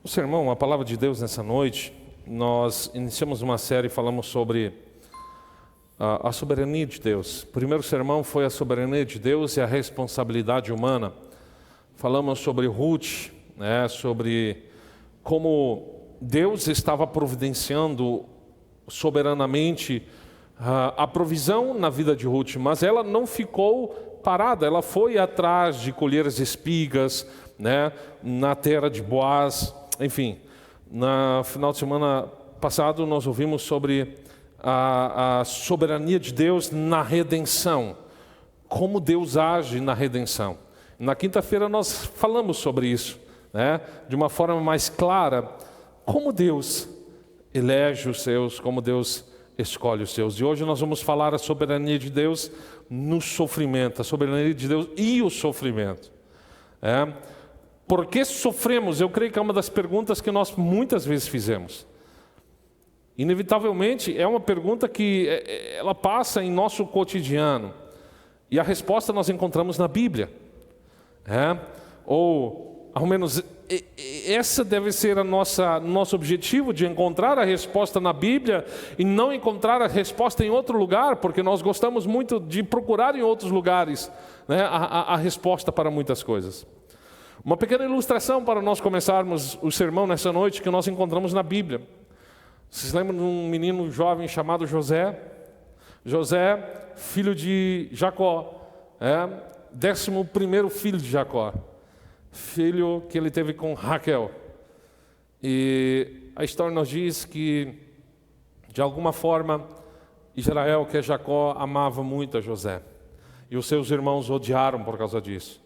O sermão, a palavra de Deus nessa noite, nós iniciamos uma série e falamos sobre a soberania de Deus. O primeiro sermão foi a soberania de Deus e a responsabilidade humana. Falamos sobre Ruth, sobre como Deus estava providenciando soberanamente a provisão na vida de Ruth, mas ela não ficou parada, ela foi atrás de colher as espigas, na terra de Boaz. Enfim, no final de semana passado nós ouvimos sobre a soberania de Deus na redenção, como Deus age na redenção. Na quinta-feira nós falamos sobre isso, de uma forma mais clara, como Deus elege os seus, como Deus escolhe os seus. E hoje nós vamos falar a soberania de Deus no sofrimento, a soberania de Deus e o sofrimento. Por que sofremos? Eu creio que é uma das perguntas que nós muitas vezes fizemos. Inevitavelmente é uma pergunta que ela passa em nosso cotidiano. E a resposta nós encontramos na Bíblia. Ou, ao menos, essa deve ser nosso objetivo, de encontrar a resposta na Bíblia e não encontrar a resposta em outro lugar, porque nós gostamos muito de procurar em outros lugares a resposta para muitas coisas. Uma pequena ilustração para nós começarmos o sermão nessa noite que nós encontramos na Bíblia. Vocês lembram de um menino jovem chamado José? José, filho de Jacó, 11º filho de Jacó, filho que ele teve com Raquel. E a história nos diz que, de alguma forma, Israel, que é Jacó, amava muito a José. E os seus irmãos odiaram por causa disso.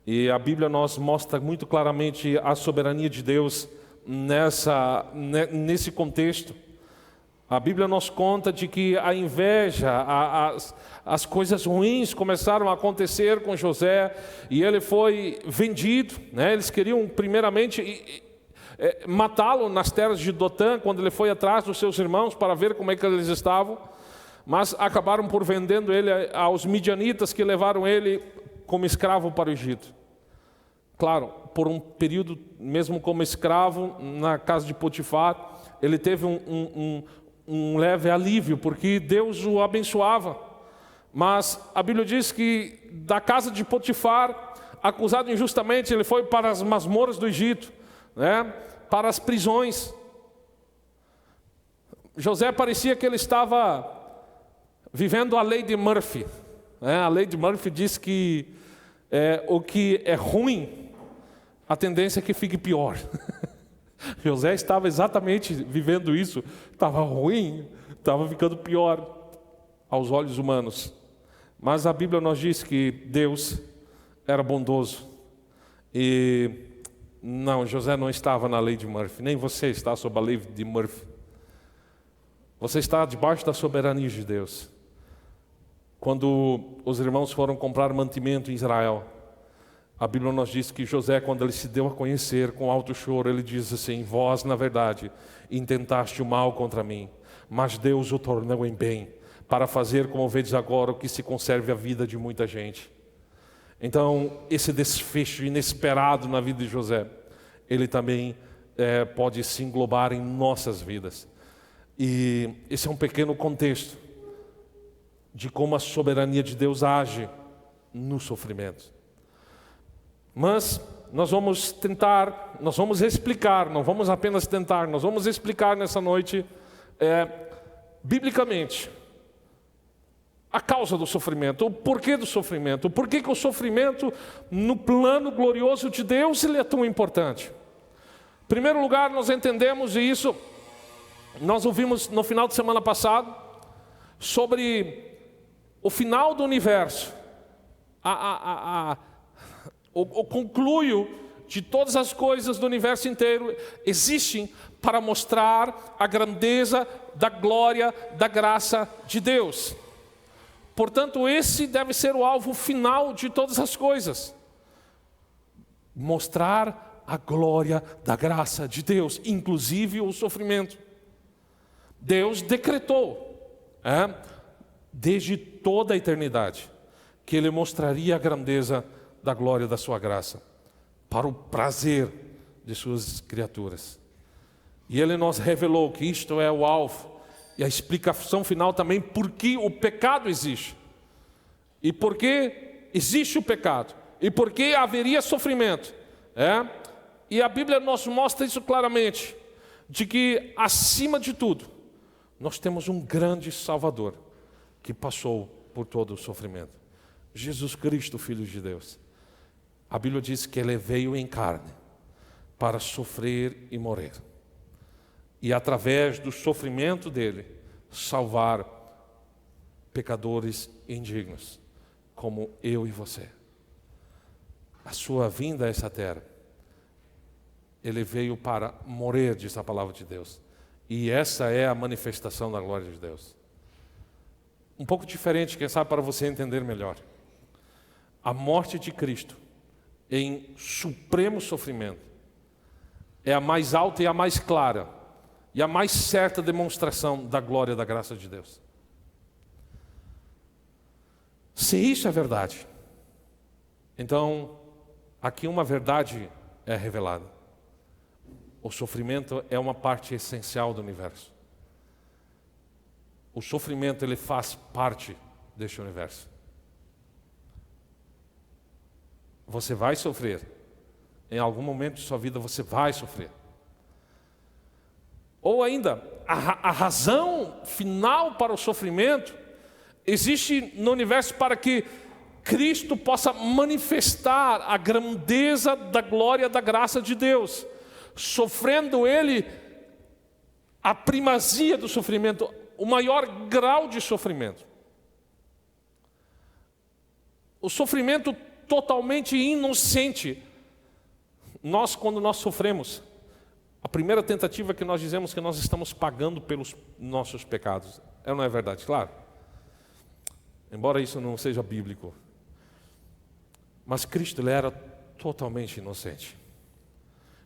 E a Bíblia nos mostra muito claramente a soberania de Deus nesse contexto. A Bíblia nos conta de que a inveja, as coisas ruins começaram a acontecer com José e ele foi vendido. Eles queriam primeiramente matá-lo nas terras de Dotã, quando ele foi atrás dos seus irmãos para ver como é que eles estavam, mas acabaram por vendendo ele aos midianitas, que levaram ele como escravo para o Egito. Claro, por um período, mesmo como escravo, na casa de Potifar, ele teve um leve alívio, porque Deus o abençoava. Mas a Bíblia diz que da casa de Potifar, acusado injustamente, ele foi para as masmorras do Egito, para as prisões. José parecia que ele estava vivendo a lei de Murphy. A lei de Murphy diz que o que é ruim, a tendência é que fique pior. José estava exatamente vivendo isso. Estava ruim, estava ficando pior aos olhos humanos. Mas a Bíblia nos diz que Deus era bondoso. E não, José não estava na lei de Murphy. Nem você está sob a lei de Murphy. Você está debaixo da soberania de Deus. Quando os irmãos foram comprar mantimento em Israel, a Bíblia nos diz que José, quando ele se deu a conhecer com alto choro, ele diz assim: vós, na verdade, intentaste o mal contra mim, mas Deus o tornou em bem, para fazer, como vedes agora, o que se conserve a vida de muita gente. Então, esse desfecho inesperado na vida de José, ele também pode se englobar em nossas vidas. E esse é um pequeno contexto de como a soberania de Deus age no sofrimento. Mas nós vamos tentar, nós vamos explicar, não vamos apenas tentar, nós vamos explicar nessa noite, biblicamente, a causa do sofrimento, o porquê do sofrimento, o porquê que o sofrimento, no plano glorioso de Deus, ele é tão importante. Em primeiro lugar, nós entendemos, e isso nós ouvimos no final de semana passado, sobre o final do universo, o concluio de todas as coisas do universo inteiro existem para mostrar a grandeza da glória, da graça de Deus. Portanto, esse deve ser o alvo final de todas as coisas. Mostrar a glória da graça de Deus, inclusive o sofrimento. Deus decretou, desde toda a eternidade, que Ele mostraria a grandeza da glória da sua graça, para o prazer de suas criaturas. E Ele nos revelou que isto é o alvo e a explicação final também por que o pecado existe. E por que existe o pecado. E por que haveria sofrimento. E a Bíblia nos mostra isso claramente. De que, acima de tudo, nós temos um grande Salvador que passou por todo o sofrimento. Jesus Cristo, Filho de Deus. A Bíblia diz que Ele veio em carne para sofrer e morrer. E através do sofrimento dele, salvar pecadores indignos, como eu e você. A sua vinda a essa terra, Ele veio para morrer, diz a palavra de Deus. E essa é a manifestação da glória de Deus. Um pouco diferente, quem sabe, para você entender melhor. A morte de Cristo, em supremo sofrimento, é a mais alta e a mais clara, e a mais certa demonstração da glória e da graça de Deus. Se isso é verdade, então, aqui uma verdade é revelada. O sofrimento é uma parte essencial do universo. O sofrimento, ele faz parte deste universo. Você vai sofrer. Em algum momento de sua vida você vai sofrer. Ou ainda, a razão final para o sofrimento existe no universo para que Cristo possa manifestar a grandeza da glória da graça de Deus, sofrendo Ele a primazia do sofrimento, o maior grau de sofrimento. O sofrimento totalmente inocente. Quando nós sofremos, a primeira tentativa que nós dizemos que nós estamos pagando pelos nossos pecados. Não é verdade? Claro. Embora isso não seja bíblico. Mas Cristo, Ele era totalmente inocente.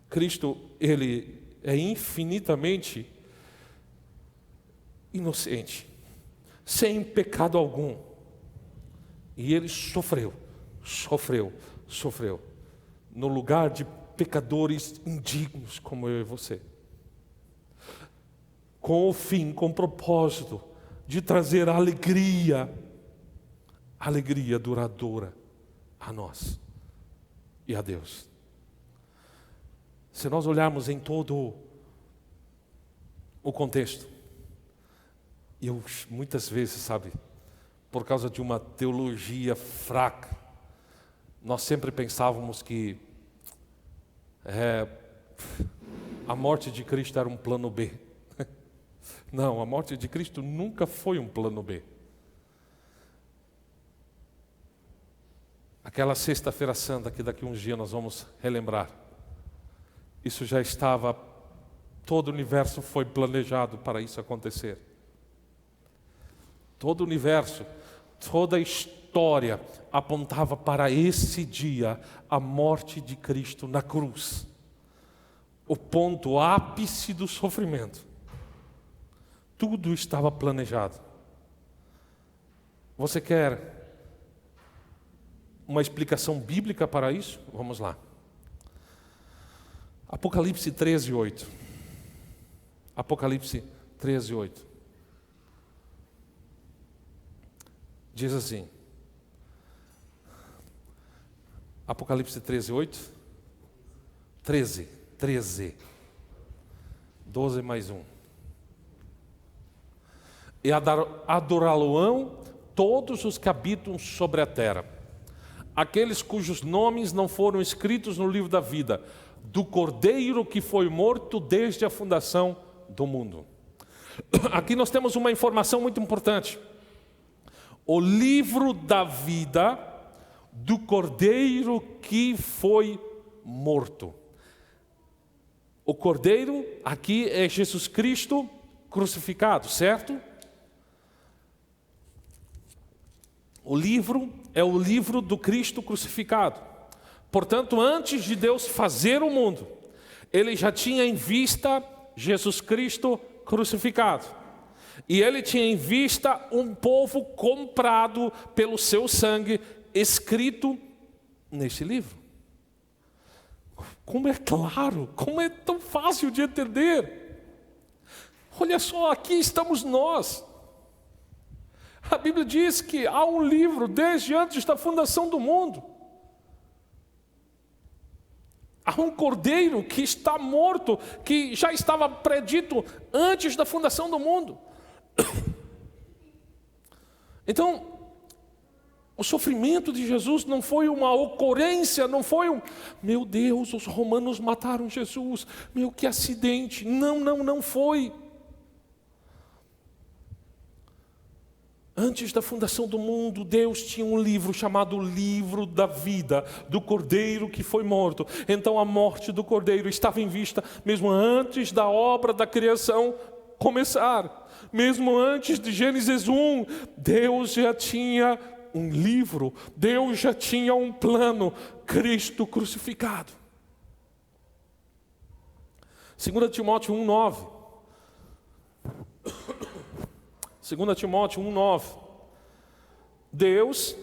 Cristo, Ele é infinitamente inocente, sem pecado algum. E Ele sofreu, no lugar de pecadores indignos como eu e você. Com o fim, com o propósito de trazer alegria duradoura a nós e a Deus. Se nós olharmos em todo o contexto, e eu muitas vezes, sabe, por causa de uma teologia fraca, nós sempre pensávamos que a morte de Cristo era um plano B. Não, a morte de Cristo nunca foi um plano B. Aquela sexta-feira santa que daqui a uns dias nós vamos relembrar, isso já estava, todo o universo foi planejado para isso acontecer. Todo o universo, toda a história apontava para esse dia, a morte de Cristo na cruz. O ponto ápice do sofrimento. Tudo estava planejado. Você quer uma explicação bíblica para isso? Vamos lá. Apocalipse 13:8. Apocalipse 13:8. Diz assim. Apocalipse 13:8. 13. 12 mais 1. E adorá-lo-ão todos os que habitam sobre a terra, aqueles cujos nomes não foram escritos no livro da vida, do Cordeiro que foi morto desde a fundação do mundo. Aqui nós temos uma informação muito importante. O livro da vida do Cordeiro que foi morto. O Cordeiro aqui é Jesus Cristo crucificado, certo? O livro é o livro do Cristo crucificado. Portanto, antes de Deus fazer o mundo, Ele já tinha em vista Jesus Cristo crucificado. E Ele tinha em vista um povo comprado pelo seu sangue, escrito neste livro. Como é claro, como é tão fácil de entender. Olha só, aqui estamos nós. A Bíblia diz que há um livro desde antes da fundação do mundo. Há um cordeiro que está morto, que já estava predito antes da fundação do mundo. Então, o sofrimento de Jesus não foi uma ocorrência, não foi meu Deus, os romanos mataram Jesus, meu, que acidente. Não foi. Antes da fundação do mundo, Deus tinha um livro chamado Livro da Vida, do Cordeiro que foi morto. Então a morte do Cordeiro estava em vista mesmo antes da obra da criação começar. Mesmo antes de Gênesis 1, Deus já tinha um livro, Deus já tinha um plano, Cristo crucificado. 2 Timóteo 1,9. 2 Timóteo 1,9. Deus,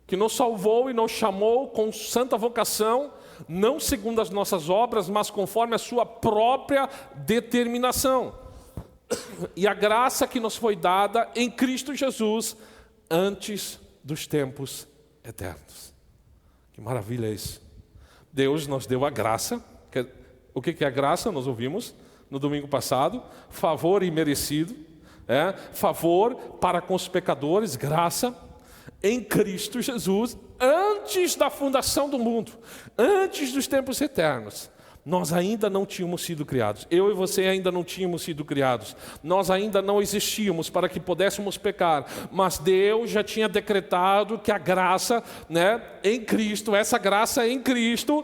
que nos salvou e nos chamou com santa vocação, não segundo as nossas obras, mas conforme a sua própria determinação. E a graça que nos foi dada em Cristo Jesus antes dos tempos eternos. Que maravilha é isso. Deus nos deu a graça. O que é a graça? Nós ouvimos no domingo passado. Favor imerecido. Favor para com os pecadores, graça em Cristo Jesus, antes da fundação do mundo, antes dos tempos eternos. Nós ainda não tínhamos sido criados. Eu e você ainda não tínhamos sido criados. Nós ainda não existíamos para que pudéssemos pecar. Mas Deus já tinha decretado que a graça, em Cristo, essa graça em Cristo,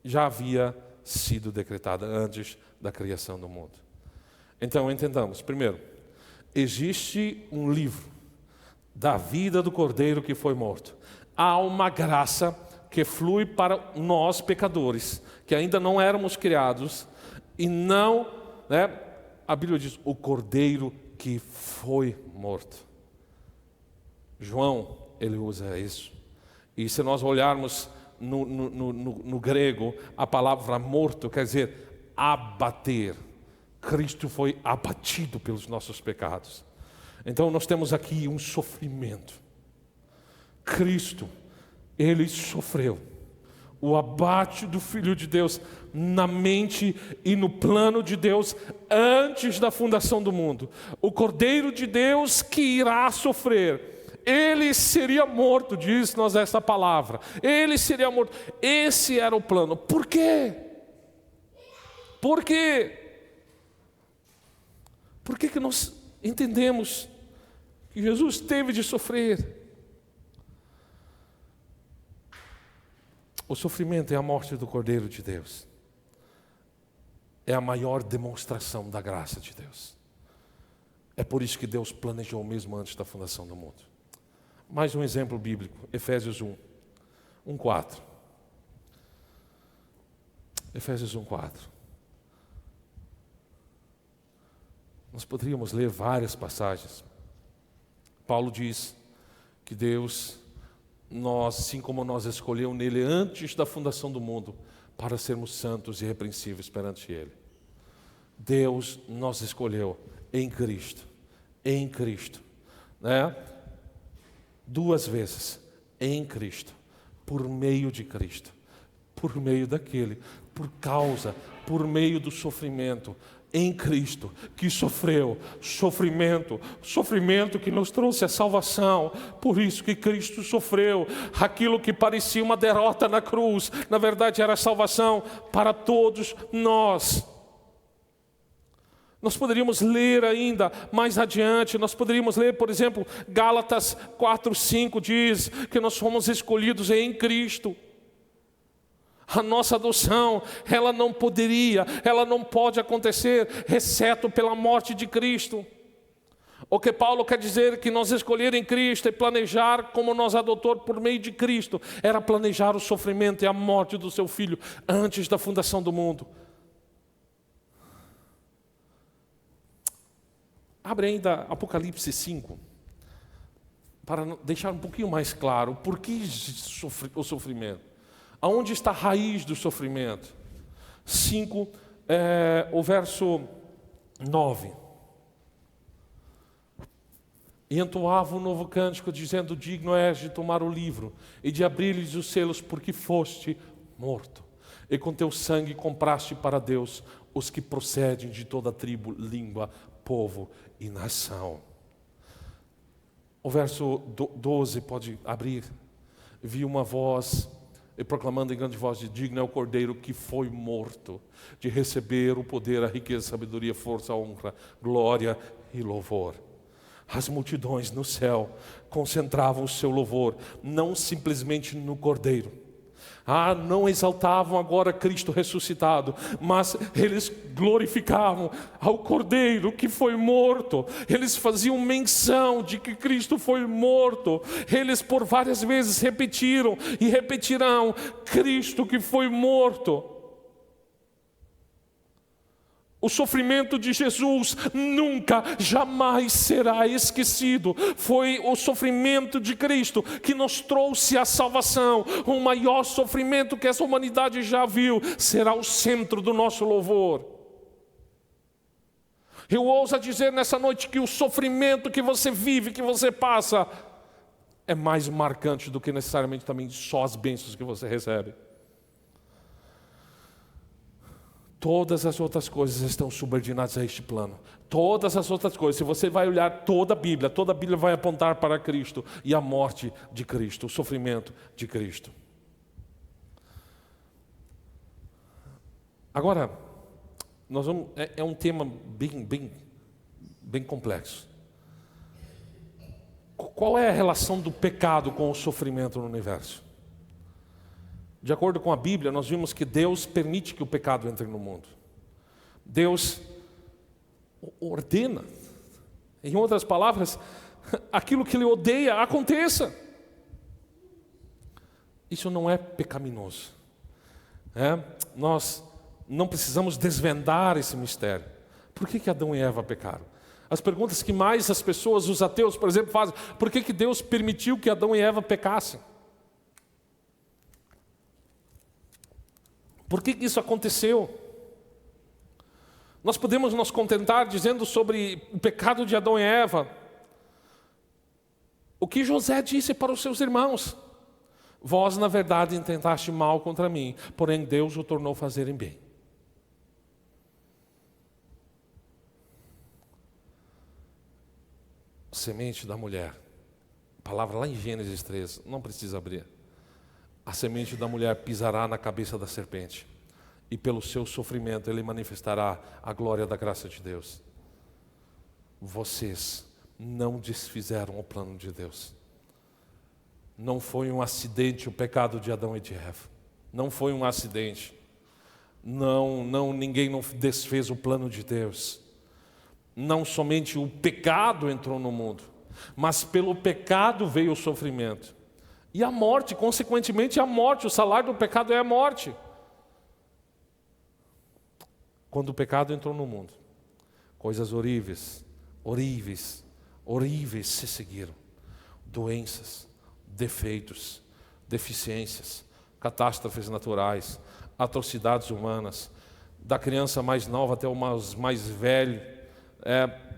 já havia sido decretada antes da criação do mundo. Então entendamos, primeiro, existe um livro da vida do Cordeiro que foi morto. Há uma graça que flui para nós pecadores, que ainda não éramos criados, e não, a Bíblia diz, o Cordeiro que foi morto. João, ele usa isso. E se nós olharmos no grego, a palavra morto quer dizer abater. Cristo foi abatido pelos nossos pecados. Então nós temos aqui um sofrimento. Cristo, ele sofreu o abate do Filho de Deus na mente e no plano de Deus antes da fundação do mundo. O Cordeiro de Deus que irá sofrer, ele seria morto, diz-nos essa palavra. Ele seria morto. Esse era o plano. Por quê? Por quê? Por que nós entendemos que Jesus teve de sofrer? O sofrimento é a morte do Cordeiro de Deus. É a maior demonstração da graça de Deus. É por isso que Deus planejou mesmo antes da fundação do mundo. Mais um exemplo bíblico, Efésios 1:4. Efésios 1:4. Nós poderíamos ler várias passagens. Paulo diz que Deus, assim como nós escolheu nele antes da fundação do mundo, para sermos santos e irrepreensíveis perante Ele. Deus nos escolheu em Cristo. Em Cristo. Duas vezes. Em Cristo. Por meio de Cristo. Por meio daquele. Por meio do sofrimento. Em Cristo, que sofreu sofrimento que nos trouxe a salvação. Por isso que Cristo sofreu aquilo que parecia uma derrota na cruz, na verdade era a salvação para todos nós. Nós poderíamos ler ainda mais adiante, nós poderíamos ler, por exemplo, Gálatas 4:5 diz que nós fomos escolhidos em Cristo. A nossa adoção, ela não pode acontecer, exceto pela morte de Cristo. O que Paulo quer dizer que nós escolher em Cristo e planejar como nosso adotor por meio de Cristo, era planejar o sofrimento e a morte do seu Filho antes da fundação do mundo. Abre ainda Apocalipse 5, para deixar um pouquinho mais claro por que o sofrimento. Aonde está a raiz do sofrimento? 5, o verso 9. E entoava um novo cântico, dizendo: digno és de tomar o livro e de abrir-lhes os selos, porque foste morto. E com teu sangue compraste para Deus os que procedem de toda tribo, língua, povo e nação. O verso 12 pode abrir. Vi uma voz, e proclamando em grande voz: de digno é o Cordeiro que foi morto, de receber o poder, a riqueza, a sabedoria, força, a honra, glória e louvor. As multidões no céu concentravam o seu louvor, não simplesmente no Cordeiro. Não exaltavam agora Cristo ressuscitado, mas eles glorificavam ao Cordeiro que foi morto. Eles faziam menção de que Cristo foi morto. Eles por várias vezes repetiram e repetirão: Cristo que foi morto. O sofrimento de Jesus nunca, jamais será esquecido. Foi o sofrimento de Cristo que nos trouxe a salvação. O maior sofrimento que essa humanidade já viu será o centro do nosso louvor. Eu ouso dizer nessa noite que o sofrimento que você vive, que você passa, é mais marcante do que necessariamente também só as bênçãos que você recebe. Todas as outras coisas estão subordinadas a este plano. Todas as outras coisas, se você vai olhar toda a Bíblia vai apontar para Cristo e a morte de Cristo, o sofrimento de Cristo. Agora, é um tema bem complexo. Qual é a relação do pecado com o sofrimento no universo? De acordo com a Bíblia, nós vimos que Deus permite que o pecado entre no mundo. Deus ordena. Em outras palavras, aquilo que Ele odeia aconteça. Isso não é pecaminoso. Nós não precisamos desvendar esse mistério. Por que Adão e Eva pecaram? As perguntas que mais as pessoas, os ateus, por exemplo, fazem: por que Deus permitiu que Adão e Eva pecassem? Por que isso aconteceu? Nós podemos nos contentar dizendo sobre o pecado de Adão e Eva o que José disse para os seus irmãos: vós na verdade intentaste mal contra mim, porém Deus o tornou fazer em bem. Semente da mulher, palavra lá em Gênesis 3, não precisa abrir. A semente da mulher pisará na cabeça da serpente, e pelo seu sofrimento ele manifestará a glória da graça de Deus. Vocês não desfizeram o plano de Deus. Não foi um acidente o pecado de Adão e de Eva. Não foi um acidente. Ninguém não desfez o plano de Deus. Não somente o pecado entrou no mundo, mas pelo pecado veio o sofrimento. E a morte, consequentemente a morte, o salário do pecado é a morte. Quando o pecado entrou no mundo, coisas horríveis se seguiram. Doenças, defeitos, deficiências, catástrofes naturais, atrocidades humanas, da criança mais nova até o mais velho,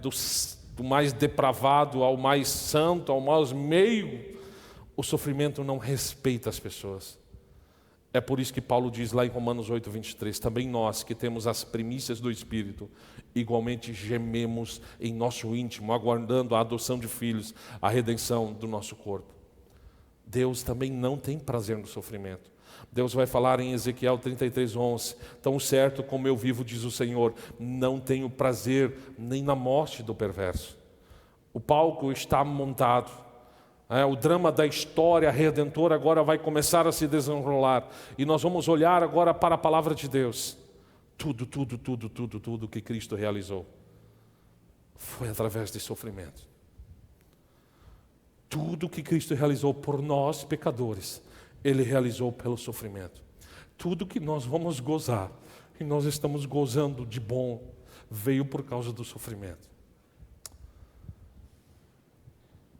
do mais depravado ao mais santo, ao mais meigo. O sofrimento não respeita as pessoas. É por isso que Paulo diz lá em Romanos 8:23, também nós que temos as primícias do Espírito, igualmente gememos em nosso íntimo, aguardando a adoção de filhos, a redenção do nosso corpo. Deus também não tem prazer no sofrimento. Deus vai falar em Ezequiel 33:11, tão certo como eu vivo, diz o Senhor, não tenho prazer nem na morte do perverso. O palco está montado. O drama da história redentora agora vai começar a se desenrolar. E nós vamos olhar agora para a palavra de Deus. Tudo que Cristo realizou foi através de sofrimento. Tudo que Cristo realizou por nós, pecadores, Ele realizou pelo sofrimento. Tudo que nós vamos gozar, e nós estamos gozando de bom, veio por causa do sofrimento.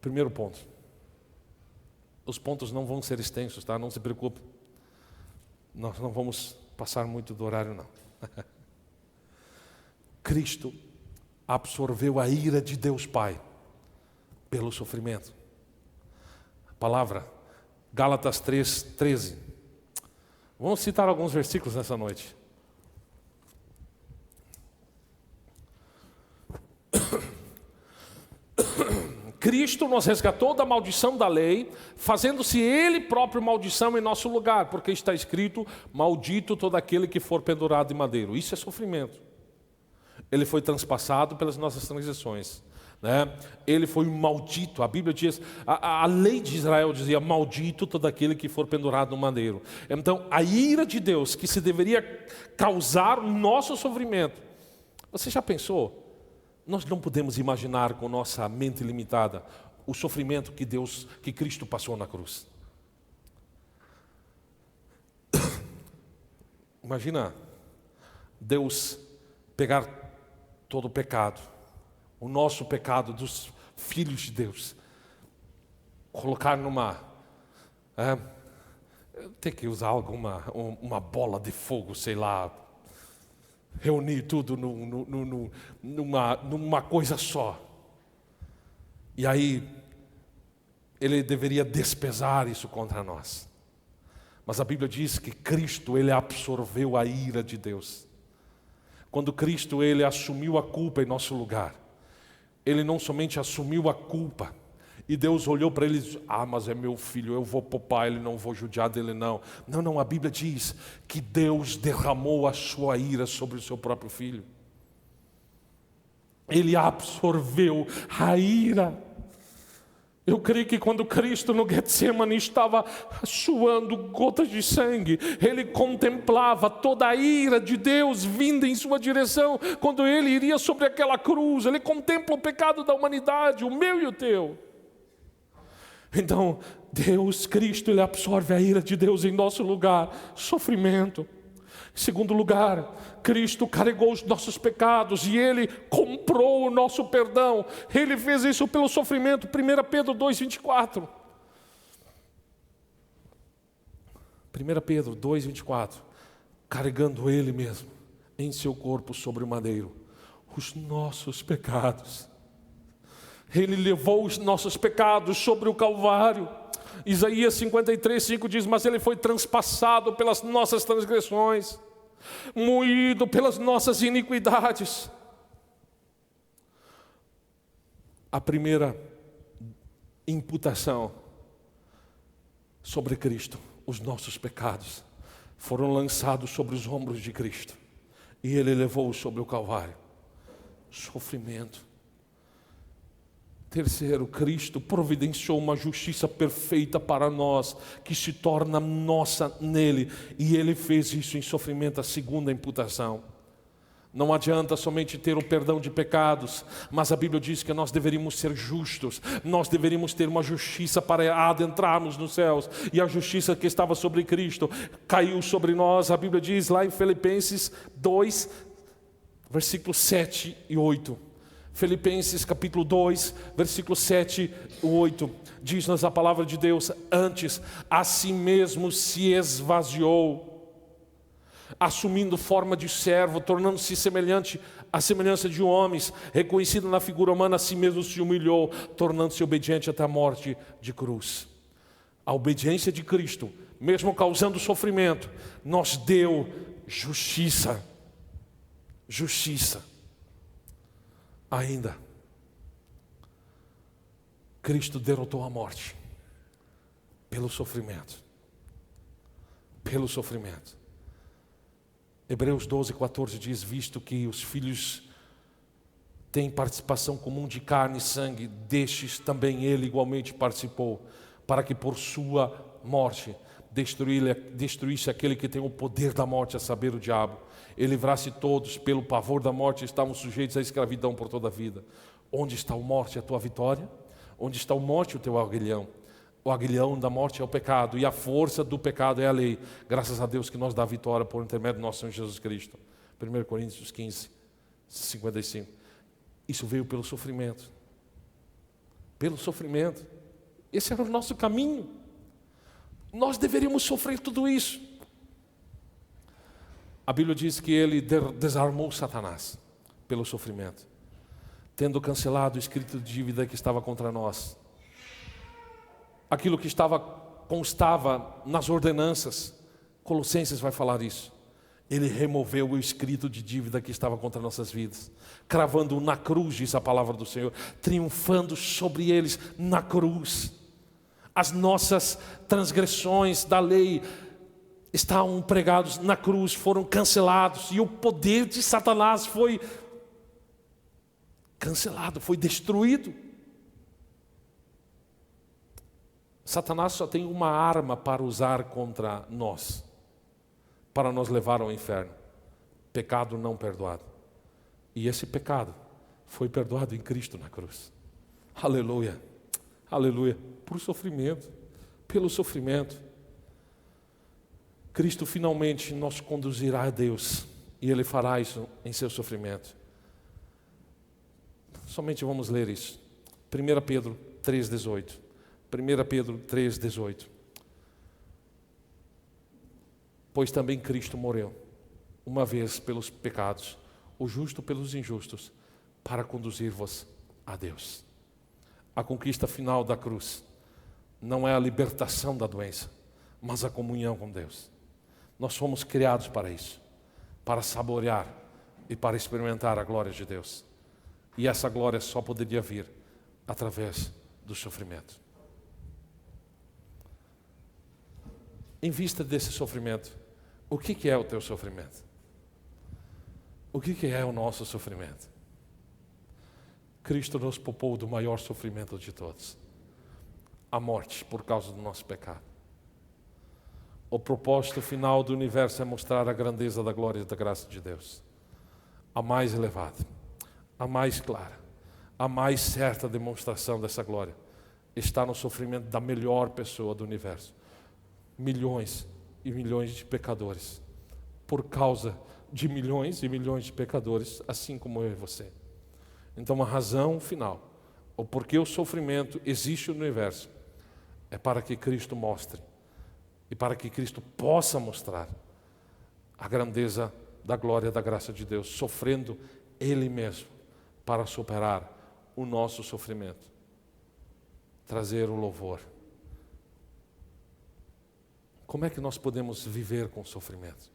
Primeiro ponto. Os pontos não vão ser extensos, tá? Não se preocupe. Nós não vamos passar muito do horário, não. Cristo absorveu a ira de Deus Pai pelo sofrimento. A palavra, Gálatas 3:13. Vamos citar alguns versículos nessa noite. Cristo nos resgatou da maldição da lei, fazendo-se Ele próprio maldição em nosso lugar, porque está escrito, maldito todo aquele que for pendurado em madeiro. Isso é sofrimento. Ele foi transpassado pelas nossas transgressões, né? Ele foi maldito. A Bíblia diz, a lei de Israel dizia, maldito todo aquele que for pendurado no madeiro. Então, a ira de Deus que se deveria causar o nosso sofrimento. Você já pensou? Nós não podemos imaginar com nossa mente limitada o sofrimento que Cristo passou na cruz. Imagina Deus pegar todo o pecado, o nosso pecado dos filhos de Deus, colocar tem que usar uma bola de fogo, sei lá, reunir tudo numa coisa só. E aí, Ele deveria despesar isso contra nós. Mas a Bíblia diz que Cristo, Ele absorveu a ira de Deus. Quando Cristo, Ele assumiu a culpa em nosso lugar, Ele não somente assumiu a culpa, e Deus olhou para ele e disse, mas é meu filho, eu vou poupar ele, não vou judiar dele não. Não, a Bíblia diz que Deus derramou a sua ira sobre o seu próprio filho. Ele absorveu a ira. Eu creio que quando Cristo no Getsemane estava suando gotas de sangue, Ele contemplava toda a ira de Deus vinda em sua direção. Quando Ele iria sobre aquela cruz, Ele contempla o pecado da humanidade, o meu e o teu. Então, Cristo, Ele absorve a ira de Deus em nosso lugar, sofrimento. Em segundo lugar, Cristo carregou os nossos pecados e Ele comprou o nosso perdão. Ele fez isso pelo sofrimento. 1 Pedro 2:24. 1 Pedro 2:24. Carregando Ele mesmo em seu corpo sobre o madeiro os nossos pecados. Ele levou os nossos pecados sobre o Calvário. Isaías 53:5 diz, mas Ele foi transpassado pelas nossas transgressões, moído pelas nossas iniquidades. A primeira imputação sobre Cristo, os nossos pecados, foram lançados sobre os ombros de Cristo. E Ele levou sobre o Calvário. Sofrimento. Terceiro, Cristo providenciou uma justiça perfeita para nós, que se torna nossa nele, e Ele fez isso em sofrimento. A segunda imputação. Não adianta somente ter o perdão de pecados, mas a Bíblia diz que nós deveríamos ser justos, nós deveríamos ter uma justiça para adentrarmos nos céus, e a justiça que estava sobre Cristo caiu sobre nós. A Bíblia diz lá em Filipenses 2, versículos 7 e 8. Filipenses capítulo 2, versículos 7 e 8, diz-nos a palavra de Deus, antes a si mesmo se esvaziou, assumindo forma de servo, tornando-se semelhante à semelhança de homens, reconhecido na figura humana, a si mesmo se humilhou, tornando-se obediente até a morte de cruz. A obediência de Cristo, mesmo causando sofrimento, nos deu justiça. Justiça. Ainda, Cristo derrotou a morte pelo sofrimento. Pelo sofrimento. Hebreus 12:14 diz, visto que os filhos têm participação comum de carne e sangue, destes também Ele igualmente participou, para que por sua morte destruísse aquele que tem o poder da morte, a saber, o diabo. Ele livrasse todos pelo pavor da morte, estavam sujeitos à escravidão por toda a vida. Onde está a morte, a tua vitória? Onde está a morte, o teu aguilhão? O aguilhão da morte é o pecado, e a força do pecado é a lei. Graças a Deus que nos dá a vitória por intermédio do nosso Senhor Jesus Cristo. 1 Coríntios 15, 55. Isso veio pelo sofrimento. Pelo sofrimento. Esse era o nosso caminho. Nós deveríamos sofrer tudo isso. A Bíblia diz que ele desarmou Satanás pelo sofrimento, tendo cancelado o escrito de dívida que estava contra nós. Aquilo que constava nas ordenanças, Colossenses vai falar isso. Ele removeu o escrito de dívida que estava contra nossas vidas, cravando na cruz, diz a palavra do Senhor, triunfando sobre eles na cruz. As nossas transgressões da lei estavam pregados na cruz, foram cancelados, e o poder de Satanás foi cancelado, foi destruído. Satanás só tem uma arma para usar contra nós, para nos levar ao inferno: pecado não perdoado. E esse pecado foi perdoado em Cristo na cruz. Aleluia, aleluia. Por sofrimento, pelo sofrimento, Cristo finalmente nos conduzirá a Deus, e Ele fará isso em seu sofrimento. Somente vamos ler isso. 1 Pedro 3,18. 1 Pedro 3,18. Pois também Cristo morreu uma vez pelos pecados, o justo pelos injustos, para conduzir-vos a Deus. A conquista final da cruz não é a libertação da doença, mas a comunhão com Deus. Nós fomos criados para isso, para saborear e para experimentar a glória de Deus. E essa glória só poderia vir através do sofrimento. Em vista desse sofrimento, o que é o teu sofrimento? O que é o nosso sofrimento? Cristo nos poupou do maior sofrimento de todos: a morte por causa do nosso pecado. O propósito final do universo é mostrar a grandeza da glória e da graça de Deus. A mais elevada, a mais clara, a mais certa demonstração dessa glória está no sofrimento da melhor pessoa do universo. Milhões e milhões de pecadores, por causa de milhões e milhões de pecadores, assim como eu e você. Então, a razão final, ou porque o sofrimento existe no universo, é para que Cristo mostre, e para que Cristo possa mostrar a grandeza da glória e da graça de Deus, sofrendo Ele mesmo, para superar o nosso sofrimento, trazer o louvor. Como é que nós podemos viver com sofrimento?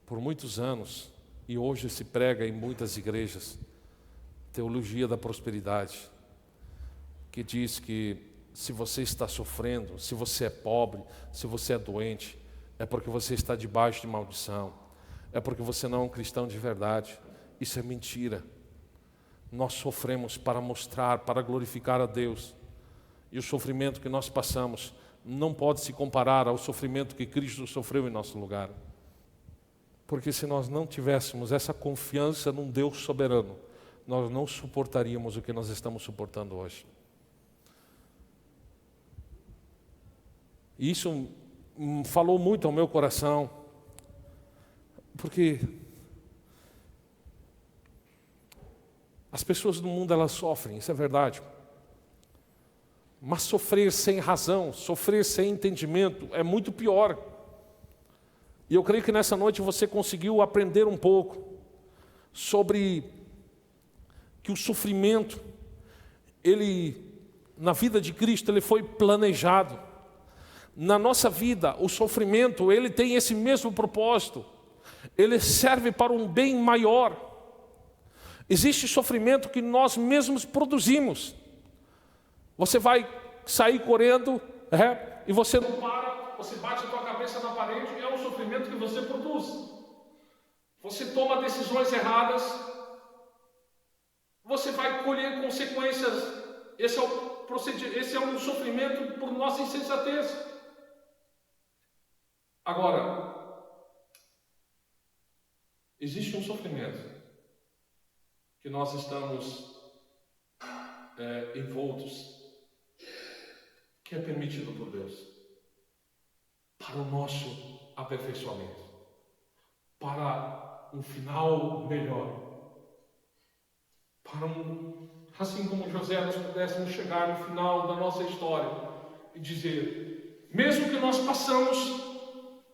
Por muitos anos, e hoje se prega em muitas igrejas, teologia da prosperidade, que diz que se você está sofrendo, se você é pobre, se você é doente, é porque você está debaixo de maldição, é porque você não é um cristão de verdade. Isso é mentira. Nós sofremos para mostrar, para glorificar a Deus. E o sofrimento que nós passamos não pode se comparar ao sofrimento que Cristo sofreu em nosso lugar. Porque se nós não tivéssemos essa confiança num Deus soberano, nós não suportaríamos o que nós estamos suportando hoje. E isso falou muito ao meu coração, porque as pessoas do mundo, elas sofrem, isso é verdade. Mas sofrer sem razão, sofrer sem entendimento é muito pior. E eu creio que nessa noite você conseguiu aprender um pouco sobre que o sofrimento, na vida de Cristo, ele foi planejado. Na nossa vida, o sofrimento, ele tem esse mesmo propósito. Ele serve para um bem maior. Existe sofrimento que nós mesmos produzimos. Você vai sair correndo, e você não para, você bate a tua cabeça na parede, é um sofrimento que você produz. Você toma decisões erradas, você vai colher consequências. Esse é um sofrimento por nossa insensatez. Agora, existe um sofrimento que nós estamos envoltos, que é permitido por Deus, para o nosso aperfeiçoamento, para um final melhor, assim como José, nós pudéssemos chegar no final da nossa história e dizer, mesmo que nós passamos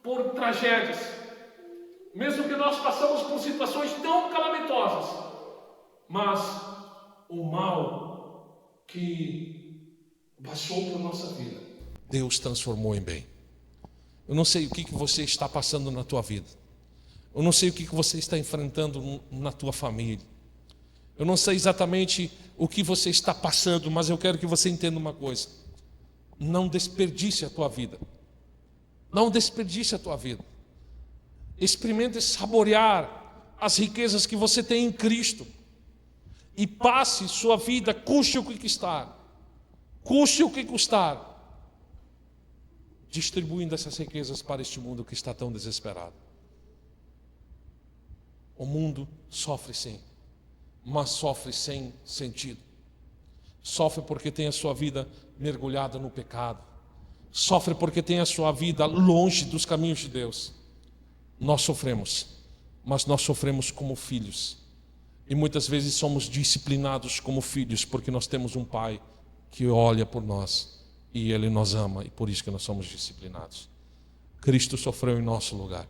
por tragédias, mesmo que nós passamos por situações tão calamitosas, mas o mal que passou por nossa vida, Deus transformou em bem. Eu não sei o que você está passando na tua vida. Eu não sei o que você está enfrentando na tua família. Eu não sei exatamente o que você está passando, mas eu quero que você entenda uma coisa. Não desperdice a tua vida. Não desperdice a tua vida. Experimente saborear as riquezas que você tem em Cristo. E passe sua vida, custe o que custar. Custe o que custar. Distribuindo essas riquezas para este mundo que está tão desesperado. O mundo sofre sim, mas sofre sem sentido. Sofre porque tem a sua vida mergulhada no pecado. Sofre porque tem a sua vida longe dos caminhos de Deus. Nós sofremos, mas nós sofremos como filhos. E muitas vezes somos disciplinados como filhos porque nós temos um pai que olha por nós e Ele nos ama, e por isso que nós somos disciplinados. Cristo sofreu em nosso lugar.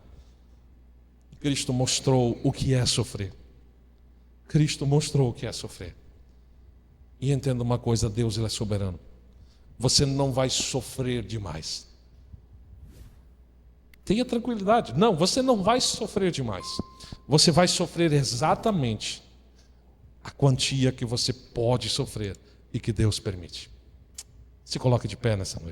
Cristo mostrou o que é sofrer. Cristo mostrou o que é sofrer. E entenda uma coisa, Deus Ele é soberano. Você não vai sofrer demais. Tenha tranquilidade. Não, você não vai sofrer demais. Você vai sofrer exatamente a quantia que você pode sofrer e que Deus permite. Se coloque de pé nessa noite.